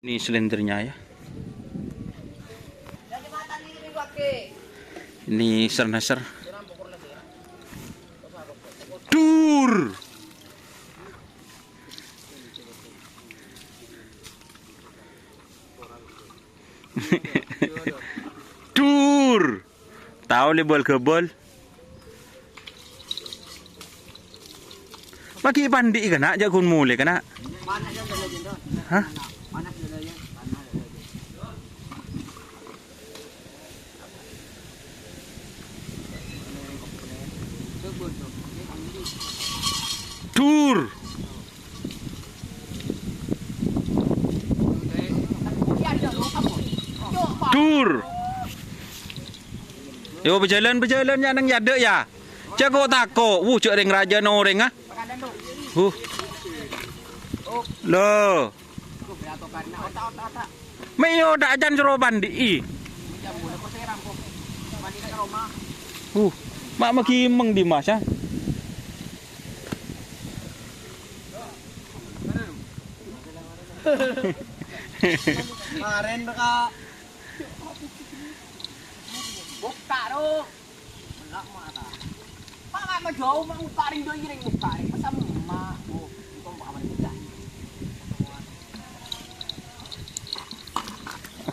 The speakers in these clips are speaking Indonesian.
Ini silindernya ya. Ini sernaser. Dur. Dur. Tahu lebol kebol. Pagi pandi kana jagun mule kana. Hah? Dur. Dur. Yo berjalan ya nang yade ya. Jago tako. Cek ring raja no ring ah. Lo. Mayo dak jan suro bandi. Mak magi meng di Mas ah. Kemarin ka buka do. Wala mata. Mga majow mang paring do iring buka ring masama. Oh, ito baka manigda.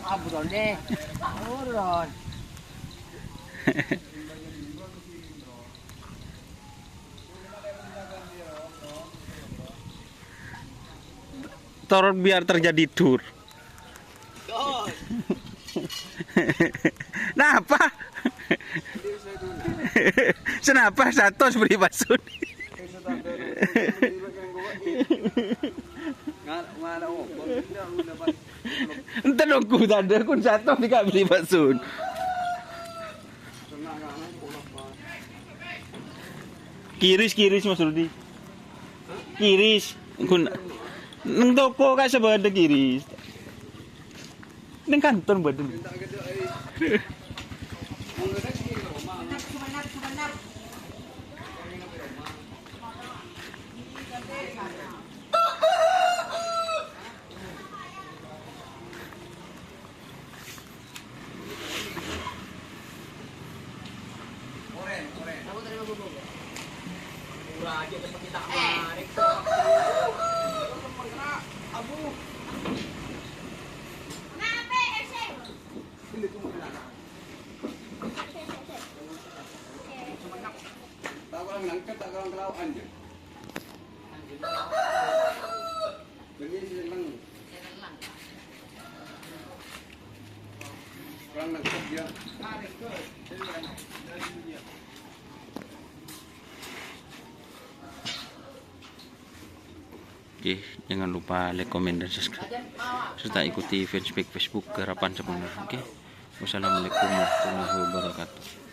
Abron de. Abron. Torot biar terjadi dur. Napa? Senapa satu beri basun. Entah dong ku tanda kun satu tidak beri basun. Kiris Mas Rudi. Kiris kun nang toko ka sebelah kiris. Nang kantor badan. Oke, jangan lupa like, komen, dan subscribe serta ikuti fanpage Facebook Garapan Sebenarnya. Oke, wassalamualaikum warahmatullahi wabarakatuh.